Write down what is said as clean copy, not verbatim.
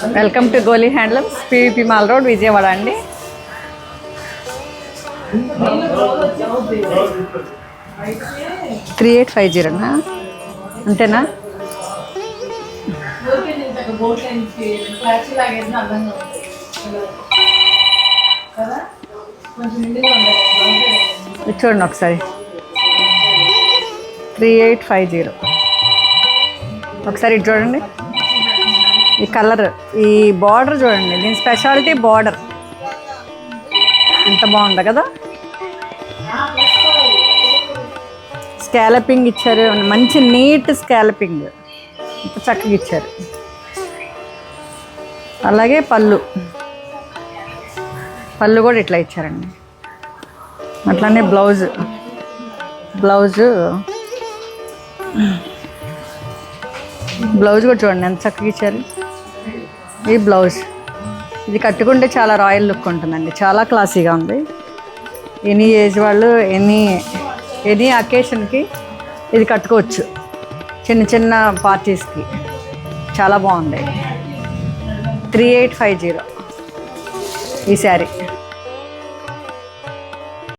Welcome to Goli handlooms, PVP mall road, Vijayawada అండి. Three 3850 అంతేనా? చూడండి ఒకసారి, 3850. ఒకసారి ఇది చూడండి, ఈ కలర్, ఈ బార్డర్ చూడండి, దీని స్పెషాలిటీ బార్డర్ ఎంత బాగుంది కదా. స్కాలపింగ్ ఇచ్చారు, మంచి నీట్ స్కాలపింగ్, ఇంత చక్కగా ఇచ్చారు. అలాగే పళ్ళు కూడా ఇట్లా ఇచ్చారండి. అట్లానే బ్లౌజ్ కూడా చూడండి ఎంత చక్కగా ఇచ్చారు. ఈ బ్లౌజ్ ఇది కట్టుకుంటే చాలా రాయల్ లుక్ ఉంటుందండి, చాలా క్లాసీగా ఉంది. ఎనీ ఏజ్ వాళ్ళు ఎనీ అకేషన్కి ఇది కట్టుకోవచ్చు, చిన్న చిన్న పార్టీస్కి చాలా బాగుంది. 3850 ఈ శారీ.